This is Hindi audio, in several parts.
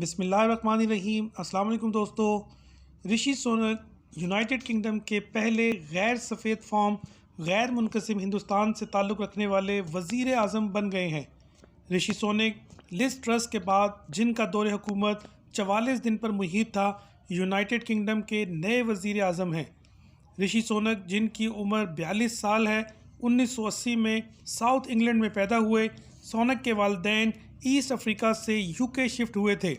बिस्मिल्लाहिर्रहमानिर्रहीम। अस्सलाम वालेकुम दोस्तों। ऋषि सोनक यूनाइटेड किंगडम के पहले गैर सफ़ेद फॉर्म गैर मुनक़सिम हिंदुस्तान से ताल्लुक़ रखने वाले वज़ीर आज़म बन गए हैं। ऋषि सोनक लिज़ ट्रस के बाद जिनका दौरे हुकूमत 44 दिन पर मुहित था, यूनाइटेड किंगडम के नए वज़ीर आज़म हैं। ऋषि सोनक जिनकी उम्र 42 साल है, 1980 में साउथ इंग्लैंड में पैदा हुए। सोनक के वालिदैन ईस्ट अफ्रीका से यूके शिफ्ट हुए थे।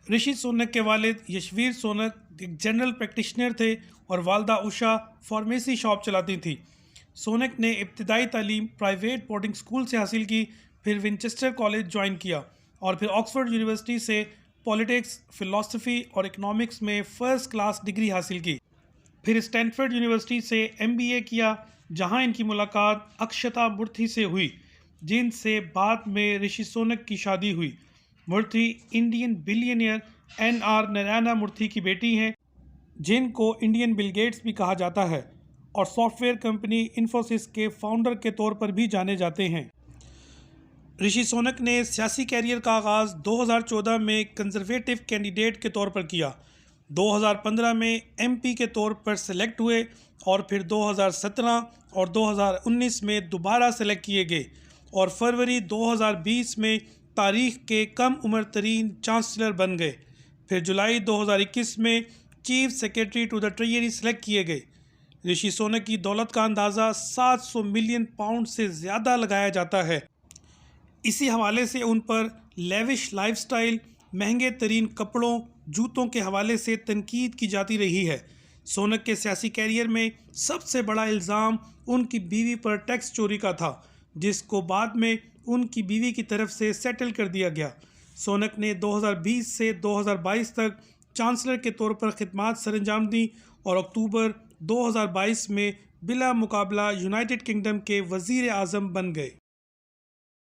ऋषि सोनक के वालिद यशवीर सोनक एक जनरल प्रैक्टिशनर थे और वालदा उषा फार्मेसी शॉप चलाती थी। सोनक ने इब्तिदाई तालीम प्राइवेट बोर्डिंग स्कूल से हासिल की, फिर विनचेस्टर कॉलेज ज्वाइन किया और फिर ऑक्सफोर्ड यूनिवर्सिटी से पॉलिटिक्स, फ़िलासफ़ी और इकनॉमिक्स में फ़र्स्ट क्लास डिग्री हासिल की। फिर स्टैनफोर्ड यूनिवर्सिटी से MBA किया, जहां इनकी मुलाकात अक्षता मूर्ति से हुई, जिनसे बाद में ऋषि सोनक की शादी हुई। मूर्ति इंडियन बिलियनियर NR नारायण मूर्ति की बेटी हैं, जिनको इंडियन बिल गेट्स भी कहा जाता है और सॉफ्टवेयर कंपनी इन्फोसिस के फाउंडर के तौर पर भी जाने जाते हैं। ऋषि सोनक ने सियासी कैरियर का आगाज़ 2014 में कंजर्वेटिव कैंडिडेट के तौर पर किया। 2015 में MP के तौर पर सेलेक्ट हुए और फिर 2017 और 2019 में दोबारा सेलेक्ट किए गए और फरवरी 2020 में तारीख के कम उम्र तरीन चांसलर बन गए। फिर जुलाई 2021 में chief secretary to the treasury select किए गए। ऋषि सोनक की दौलत का अंदाज़ा 700 मिलियन पाउंड से ज़्यादा लगाया जाता है। इसी हवाले से उन पर लेविश लाइफस्टाइल, महंगे तरीन कपड़ों, जूतों के हवाले से तनकीद की जाती रही है। सोनक के सियासी कैरियर में सबसे बड़ा इल्ज़ाम उनकी बीवी पर टैक्स चोरी का था, जिसको बाद में उनकी बीवी की तरफ से सेटल कर दिया गया। सोनक ने 2020 से 2022 तक चांसलर के तौर पर खिदमात सरअंजाम दी और अक्टूबर 2022 में बिला मुकाबला यूनाइटेड किंगडम के वज़ीर आज़म बन गए।